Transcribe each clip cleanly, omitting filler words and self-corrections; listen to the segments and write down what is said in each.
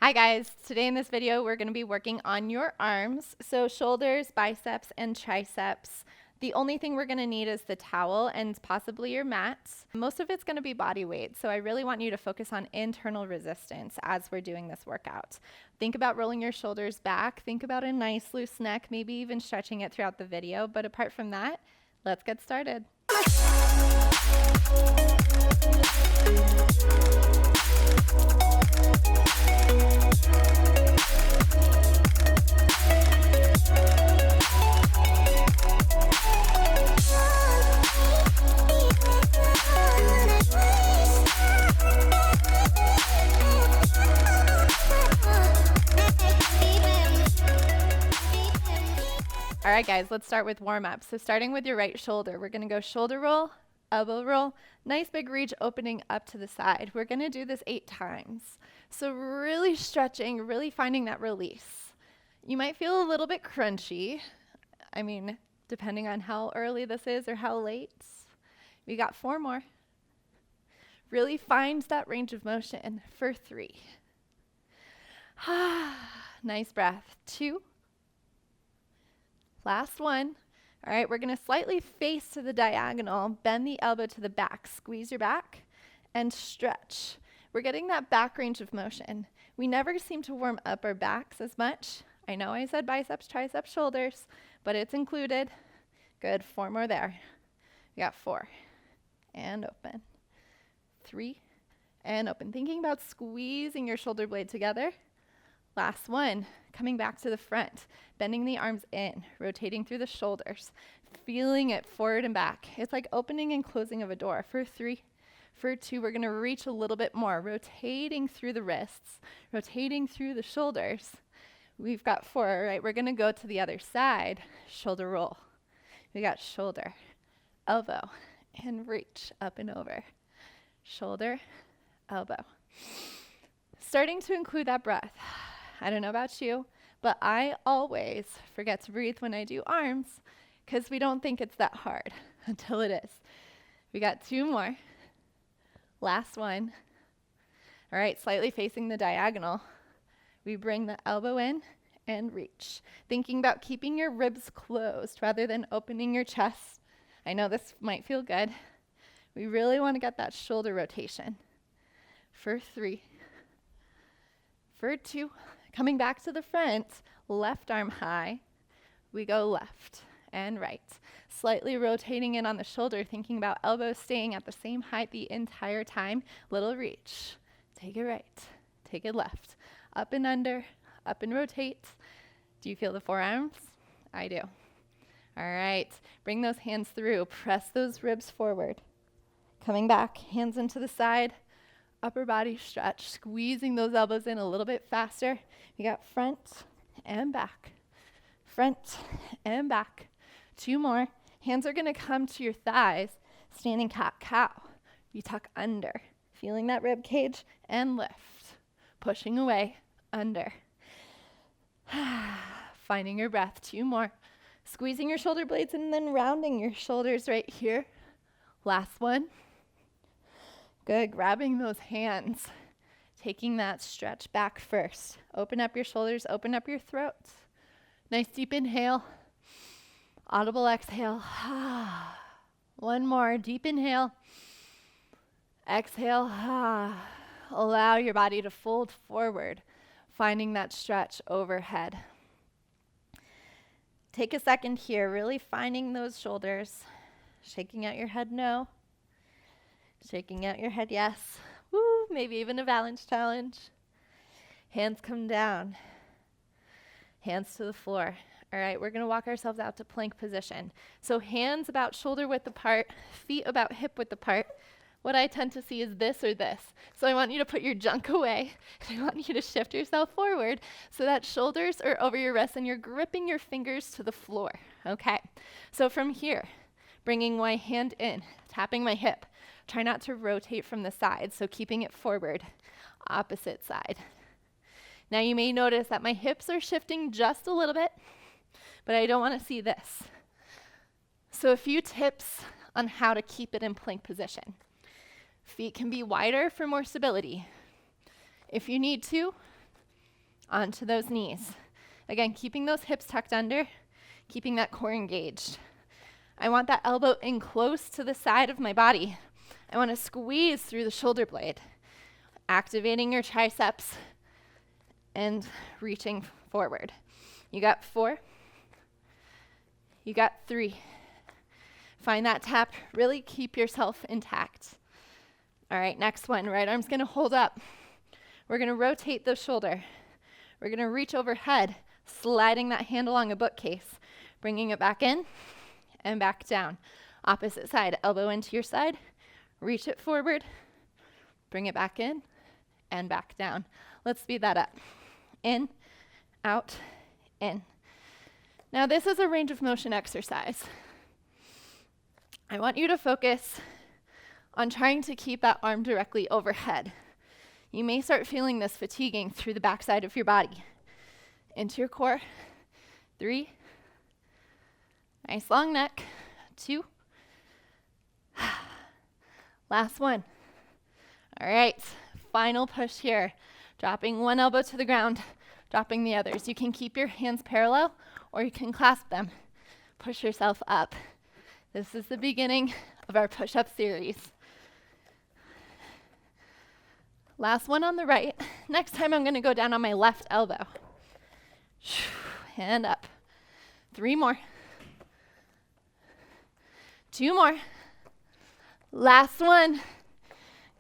Hi guys, today in this video we're going to be working on your arms, so shoulders, biceps, and triceps. The only thing we're going to need is the towel and possibly your mats. Most of it's going to be body weight, so I really want you to focus on internal resistance as we're doing this workout. Think about rolling your shoulders back, think about a nice loose neck, maybe even stretching it throughout the video, but apart from that, let's get started. All right, guys, let's start with warm-up. So starting with your right shoulder, we're going to go shoulder roll, elbow roll, nice big reach opening up to the side. We're going to do this 8 times. So really stretching, really finding that release. You might feel a little bit crunchy. I mean, depending on how early this is or how late. We got 4 more. Really find that range of motion for 3. Nice breath. 2. Last one. All right, we're going to slightly face to the diagonal, bend the elbow to the back, squeeze your back, and stretch. We're getting that back range of motion. We never seem to warm up our backs as much. I know I said biceps, triceps, shoulders, but it's included. Good, 4 more there. We got 4. And open. 3. And open. Thinking about squeezing your shoulder blade together. Last one, coming back to the front, bending the arms in, rotating through the shoulders, feeling it forward and back. It's like opening and closing of a door. For 3, for 2, we're going to reach a little bit more, rotating through the wrists, rotating through the shoulders. We've got 4, all right? We're going to go to the other side, shoulder roll. We got shoulder, elbow, and reach up and over. Shoulder, elbow. Starting to include that breath. I don't know about you, but I always forget to breathe when I do arms because we don't think it's that hard until it is. We got 2 more. Last one. All right, slightly facing the diagonal. We bring the elbow in and reach. Thinking about keeping your ribs closed rather than opening your chest. I know this might feel good. We really want to get that shoulder rotation. For 3. For 2. Coming back to the front, left arm high, we go left and right. Slightly rotating in on the shoulder, thinking about elbows staying at the same height the entire time. Little reach. Take it right, take it left. Up and under, up and rotate. Do you feel the forearms? I do. All right, bring those hands through. Press those ribs forward. Coming back, hands into the side. Upper body stretch, squeezing those elbows in a little bit faster. We got front and back, front and back. 2 more. Hands are going to come to your thighs, standing cat-cow. You tuck under, feeling that rib cage, and lift. Pushing away, under. Finding your breath. 2 more. Squeezing your shoulder blades and then rounding your shoulders right here. Last one. Good, grabbing those hands, taking that stretch back first. Open up your shoulders, open up your throat. Nice deep inhale, audible exhale. 1 more, deep inhale, exhale. Allow your body to fold forward, finding that stretch overhead. Take a second here, really finding those shoulders, shaking out your head no. Shaking out your head, yes. Woo, maybe even a balance challenge. Hands come down. Hands to the floor. All right, we're going to walk ourselves out to plank position. So hands about shoulder width apart, feet about hip width apart. What I tend to see is this or this. So I want you to put your junk away. And I want you to shift yourself forward so that shoulders are over your wrists and you're gripping your fingers to the floor. Okay, so from here, bringing my hand in, tapping my hip. Try not to rotate from the side, so keeping it forward, opposite side. Now you may notice that my hips are shifting just a little bit, but I don't want to see this. So a few tips on how to keep it in plank position. Feet can be wider for more stability. If you need to, onto those knees. Again, keeping those hips tucked under, keeping that core engaged. I want that elbow in close to the side of my body. I want to squeeze through the shoulder blade, activating your triceps and reaching forward. You got 4. You got 3. Find that tap. Really keep yourself intact. All right, next one. Right arm's going to hold up. We're going to rotate the shoulder. We're going to reach overhead, sliding that hand along a bookcase, bringing it back in and back down. Opposite side, elbow into your side, reach it forward, bring it back in and back down. Let's speed that up. In, out, in. Now this is a range of motion exercise. I want you to focus on trying to keep that arm directly overhead. You may start feeling this fatiguing through the backside of your body. Into your core. 3. Nice long neck. 2. Last one. All right, final push here. Dropping one elbow to the ground, dropping the others. You can keep your hands parallel or you can clasp them. Push yourself up. This is the beginning of our push-up series. Last one on the right. Next time I'm going to go down on my left elbow. And up. 3 more. 2 more. Last one.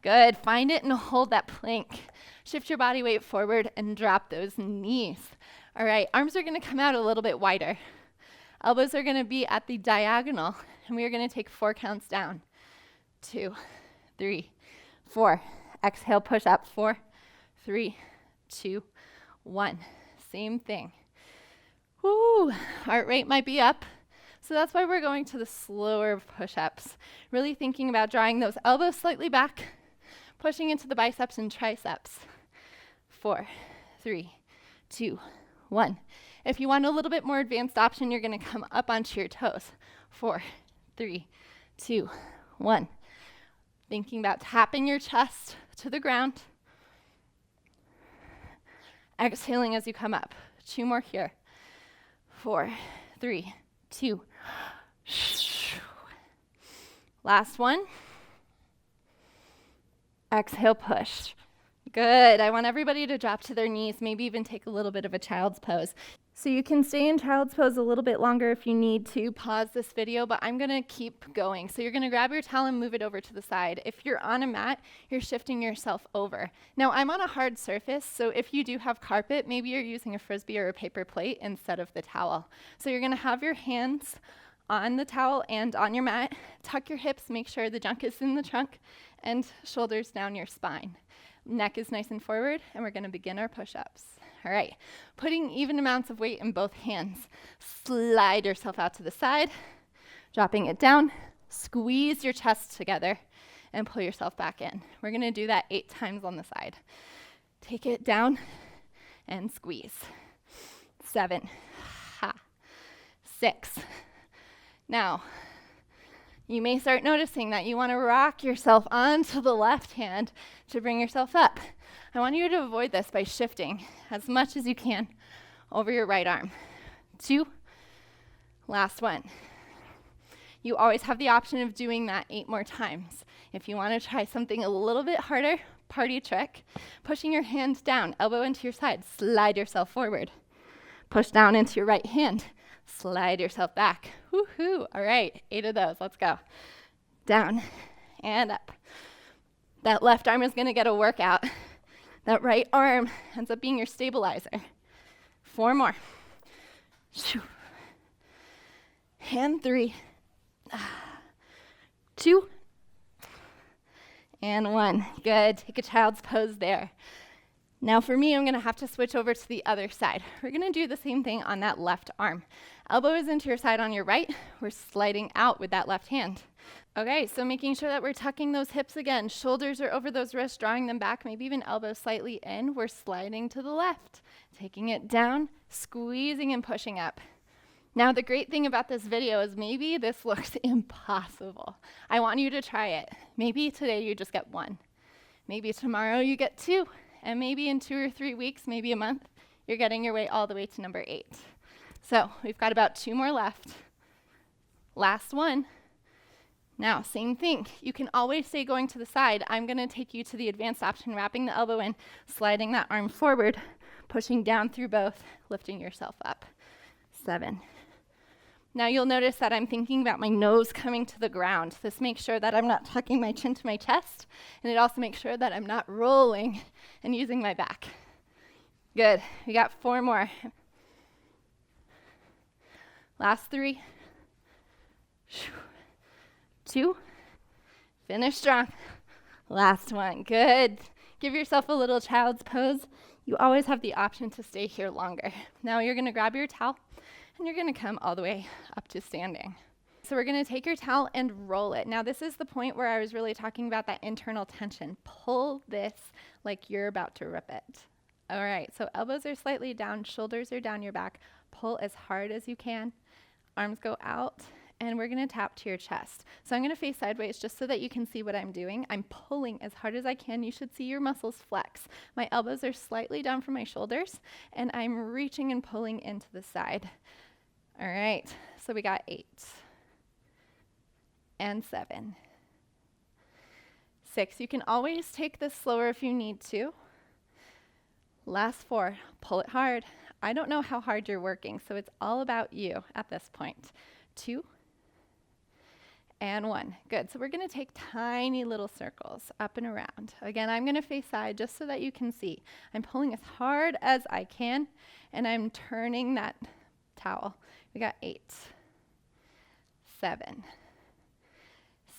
Good. Find it and hold that plank. Shift your body weight forward and drop those knees. All right, arms are going to come out a little bit wider. Elbows are going to be at the diagonal, and we are going to take 4 counts down. 2, 3, 4. Exhale, push up. 4, 3, 2, 1. Same thing. Woo! Heart rate might be up. So that's why we're going to the slower push-ups. Really thinking about drawing those elbows slightly back, pushing into the biceps and triceps. 4, 3, 2, 1. If you want a little bit more advanced option, you're going to come up onto your toes. 4, 3, 2, 1. Thinking about tapping your chest to the ground. Exhaling as you come up. 2 more here. 4, 3, 2. Last one. Exhale, push. Good. I want everybody to drop to their knees, maybe even take a little bit of a child's pose. So you can stay in child's pose a little bit longer if you need to. Pause this video, but I'm going to keep going. So you're going to grab your towel and move it over to the side. If you're on a mat, you're shifting yourself over. Now, I'm on a hard surface, so if you do have carpet, maybe you're using a Frisbee or a paper plate instead of the towel. So you're going to have your hands on the towel and on your mat. Tuck your hips, make sure the junk is in the trunk, and shoulders down your spine. Neck is nice and forward, and we're going to begin our push-ups. All right, putting even amounts of weight in both hands. Slide yourself out to the side, dropping it down, squeeze your chest together, and pull yourself back in. We're going to do that 8 times on the side. Take it down and squeeze. 7, 6. Now, you may start noticing that you want to rock yourself onto the left hand to bring yourself up. I want you to avoid this by shifting as much as you can over your right arm. 2, last one. You always have the option of doing that 8 more times. If you want to try something a little bit harder, party trick, pushing your hand down, elbow into your side, slide yourself forward. Push down into your right hand, slide yourself back. Woohoo! All right, 8 of those. Let's go. Down and up. That left arm is going to get a workout. That right arm ends up being your stabilizer. 4 more. And 3. 2. And 1. Good. Take a child's pose there. Now for me, I'm going to have to switch over to the other side. We're going to do the same thing on that left arm. Elbow is into your side on your right. We're sliding out with that left hand. Okay, so making sure that we're tucking those hips again. Shoulders are over those wrists, drawing them back, maybe even elbows slightly in. We're sliding to the left, taking it down, squeezing and pushing up. Now, the great thing about this video is maybe this looks impossible. I want you to try it. Maybe today you just get 1. Maybe tomorrow you get 2. And maybe in 2 or 3 weeks, maybe a month, You're getting your way all the way to number 8. So we've got about 2 more left. Last one. Now, same thing. You can always stay going to the side. I'm going to take you to the advanced option, wrapping the elbow in, sliding that arm forward, pushing down through both, lifting yourself up. 7. Now you'll notice that I'm thinking about my nose coming to the ground. This makes sure that I'm not tucking my chin to my chest, and it also makes sure that I'm not rolling and using my back. Good. We got 4 more. Last 3. 2. Finish strong. Last one. Good. Give yourself a little child's pose. You always have the option to stay here longer. Now you're going to grab your towel, and you're going to come all the way up to standing. So we're going to take your towel and roll it. Now this is the point where I was really talking about that internal tension. Pull this like you're about to rip it. All right, so elbows are slightly down, shoulders are down your back. Pull as hard as you can. Arms go out, and we're going to tap to your chest. So I'm going to face sideways just so that you can see what I'm doing. I'm pulling as hard as I can. You should see your muscles flex. My elbows are slightly down from my shoulders, and I'm reaching and pulling into the side. All right, so we got 8 and 7. 6, you can always take this slower if you need to. Last 4, pull it hard. I don't know how hard you're working, so it's all about you at this point. 2 and 1. Good, so we're gonna take tiny little circles up and around. Again, I'm gonna face side just so that you can see. I'm pulling as hard as I can, and I'm turning that towel. We got 8, 7,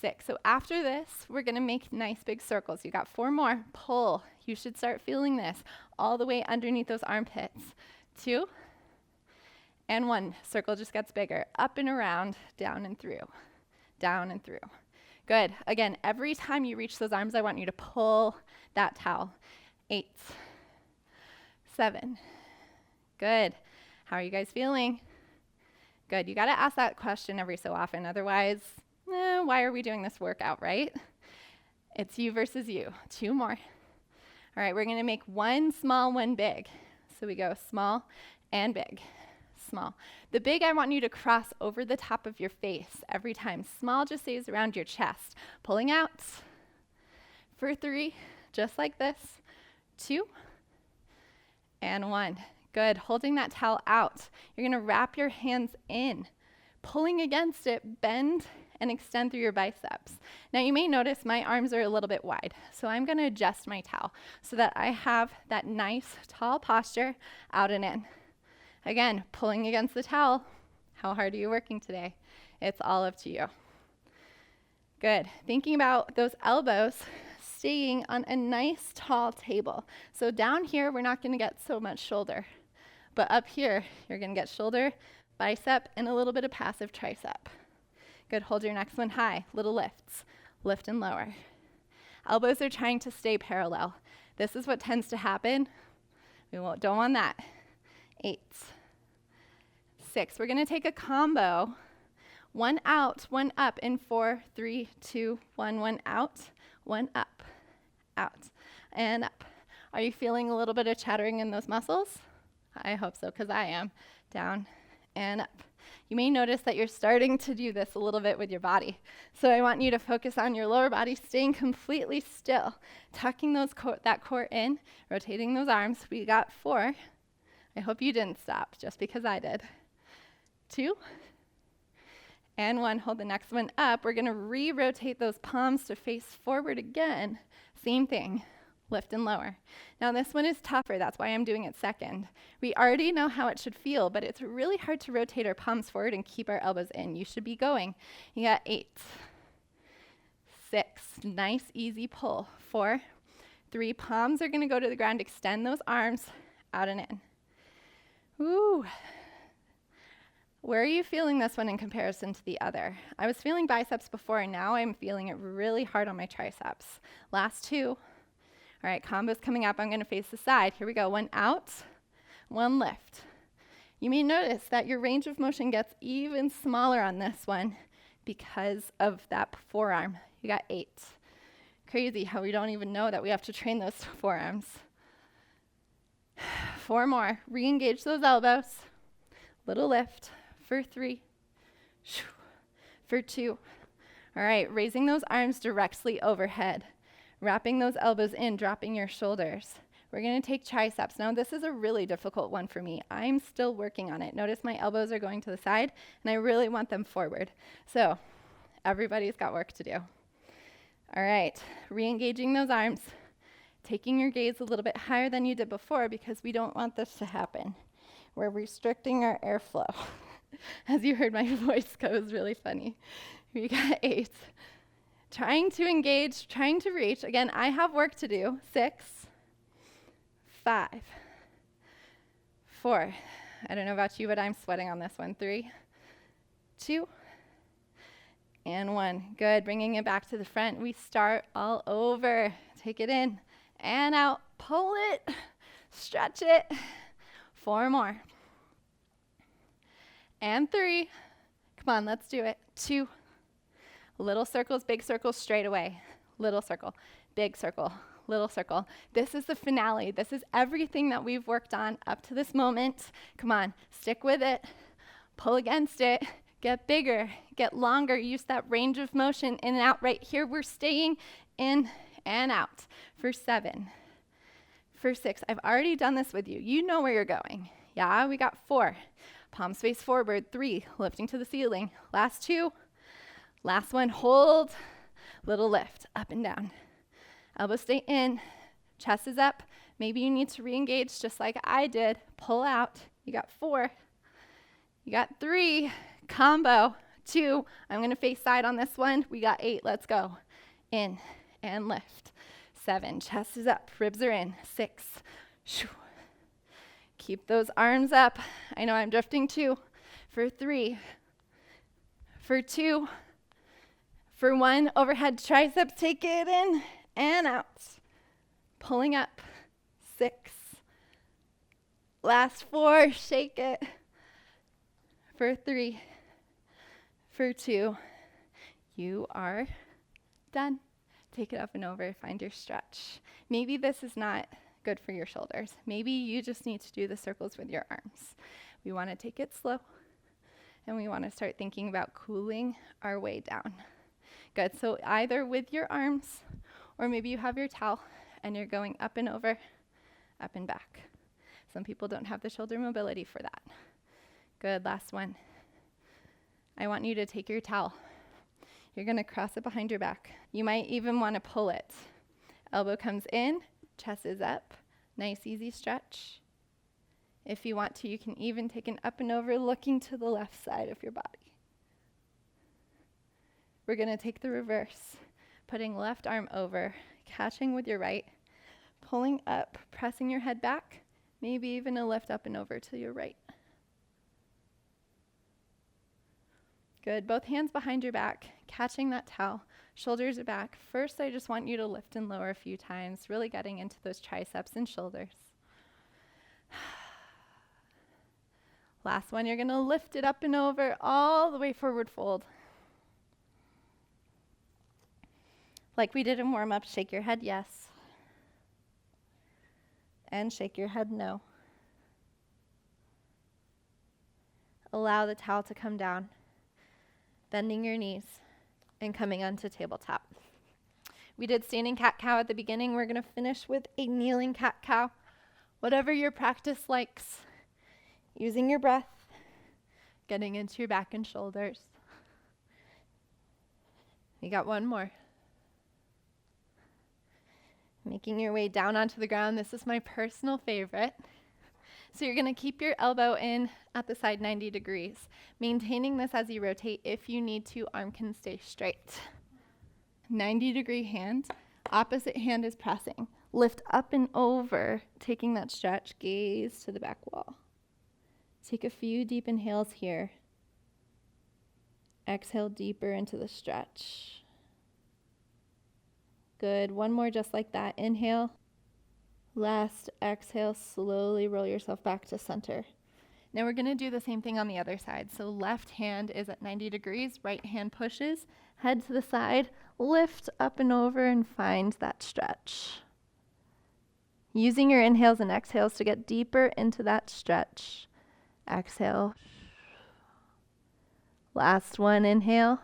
6. So after this, we're gonna make nice big circles. You got 4 more. Pull. You should start feeling this all the way underneath those armpits. 2 and 1. Circle just gets bigger. Up and around, down and through, down and through. Good. Again, every time you reach those arms, I want you to pull that towel. 8, 7. Good. How are you guys feeling? Good. You got to ask that question every so often. Otherwise, why are we doing this workout, right? It's you versus you. 2 more. All right, we're going to make 1 small, 1 big. So we go small and big. Small. The big, I want you to cross over the top of your face every time. Small just stays around your chest. Pulling out for 3, just like this. 2 and 1. Good. Holding that towel out. You're going to wrap your hands in. Pulling against it, bend and extend through your biceps. Now you may notice my arms are a little bit wide, so I'm going to adjust my towel so that I have that nice tall posture out and in. Again, pulling against the towel. How hard are you working today? It's all up to you. Good. Thinking about those elbows staying on a nice tall table. So down here, we're not going to get so much shoulder, but up here, you're going to get shoulder, bicep, and a little bit of passive tricep. Good. Hold your next one high. Little lifts. Lift and lower. Elbows are trying to stay parallel. This is what tends to happen. Don't want that. 8, 6. We're going to take a combo. 1 out, 1 up in 4, 3, 2, 1. 1 out, 1 up, out, and up. Are you feeling a little bit of chattering in those muscles? I hope so, because I am. Down and up. You may notice that you're starting to do this a little bit with your body. So I want you to focus on your lower body, staying completely still, tucking that core in, rotating those arms. We got 4. I hope you didn't stop, just because I did. 2 and 1. Hold the next one up. We're going to re-rotate those palms to face forward again. Same thing. Lift and lower. Now this one is tougher. That's why I'm doing it second. We already know how it should feel, but it's really hard to rotate our palms forward and keep our elbows in. You should be going. You got 8, 6. Nice, easy pull. 4, 3. Palms are going to go to the ground. Extend those arms out and in. Woo. Where are you feeling this one in comparison to the other? I was feeling biceps before, and now I'm feeling it really hard on my triceps. Last 2. All right, combo's coming up. I'm going to face the side. Here we go. 1 out, 1 lift. You may notice that your range of motion gets even smaller on this one because of that forearm. You got 8. Crazy how we don't even know that we have to train those forearms. 4 more. Re-engage those elbows. Little lift for 3. For 2. All right, raising those arms directly overhead. Wrapping those elbows in, dropping your shoulders. We're going to take triceps. Now, this is a really difficult one for me. I'm still working on it. Notice my elbows are going to the side, and I really want them forward. So, everybody's got work to do. All right, re-engaging those arms. Taking your gaze a little bit higher than you did before because we don't want this to happen. We're restricting our airflow. As you heard my voice go, it was really funny. We got 8. Trying to engage, trying to reach. Again, I have work to do. 6, 5, 4. I don't know about you, but I'm sweating on this one. 3, 2, and 1. Good. Bringing it back to the front. We start all over. Take it in and out. Pull it. Stretch it. 4 more. And 3. Come on, let's do it. 2. Little circles, big circles, straight away. Little circle, big circle, little circle. This is the finale. This is everything that we've worked on up to this moment. Come on, stick with it. Pull against it. Get bigger, get longer. Use that range of motion in and out. Right here, we're staying in and out. For 7, for 6. I've already done this with you. You know where you're going. Yeah, we got 4. Palms face forward. 3, lifting to the ceiling. Last 2. Last one, hold, little lift, up and down. Elbows stay in, chest is up. Maybe you need to re-engage just like I did. Pull out. You got 4. You got 3. Combo. 2. I'm going to face side on this one. We got 8. Let's go. In and lift. 7. Chest is up. Ribs are in. 6. Keep those arms up. I know I'm drifting 2. For 3. For 2. For 1, overhead triceps, take it in and out. Pulling up. 6. Last 4, shake it. For 3. For 2. You are done. Take it up and over, find your stretch. Maybe this is not good for your shoulders. Maybe you just need to do the circles with your arms. We want to take it slow, and we want to start thinking about cooling our way down. Good, so either with your arms, or maybe you have your towel, and you're going up and over, up and back. Some people don't have the shoulder mobility for that. Good, last one. I want you to take your towel. You're gonna cross it behind your back. You might even wanna pull it. Elbow comes in, chest is up. Nice, easy stretch. If you want to, you can even take an up and over looking to the left side of your body. We're gonna take the reverse, putting left arm over, catching with your right, pulling up, pressing your head back, maybe even a lift up and over to your right. Good, both hands behind your back, catching that towel, shoulders are back. First, I just want you to lift and lower a few times, really getting into those triceps and shoulders. Last one, you're gonna lift it up and over, all the way forward fold. Like we did in warm-up, shake your head yes, and shake your head no. Allow the towel to come down, bending your knees, and coming onto tabletop. We did standing cat-cow at the beginning. We're gonna finish with a kneeling cat-cow. Whatever your practice likes, using your breath, getting into your back and shoulders. You got one more. Making your way down onto the ground. This is my personal favorite. So you're gonna keep your elbow in at the side 90 degrees. Maintaining this as you rotate. If you need to, arm can stay straight. 90-degree hand, opposite hand is pressing. Lift up and over, taking that stretch, gaze to the back wall. Take a few deep inhales here. Exhale deeper into the stretch. Good, one more just like that. Inhale. Last exhale, slowly roll yourself back to center. Now we're gonna do the same thing on the other side. So left hand is at 90 degrees, right hand pushes, head to the side, lift up and over and find that stretch. Using your inhales and exhales to get deeper into that stretch. Exhale. Last one, inhale.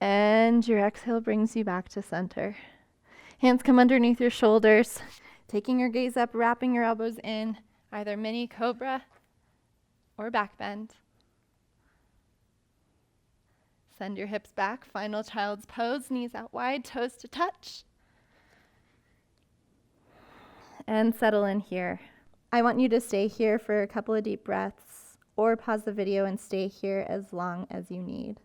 And your exhale brings you back to center. Hands come underneath your shoulders, taking your gaze up, wrapping your elbows in, either mini cobra or back bend. Send your hips back, final child's pose, knees out wide, toes to touch. And settle in here. I want you to stay here for a couple of deep breaths, or pause the video and stay here as long as you need.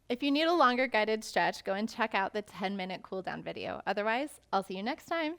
If you need a longer guided stretch, go and check out the 10-minute cool down video. Otherwise, I'll see you next time.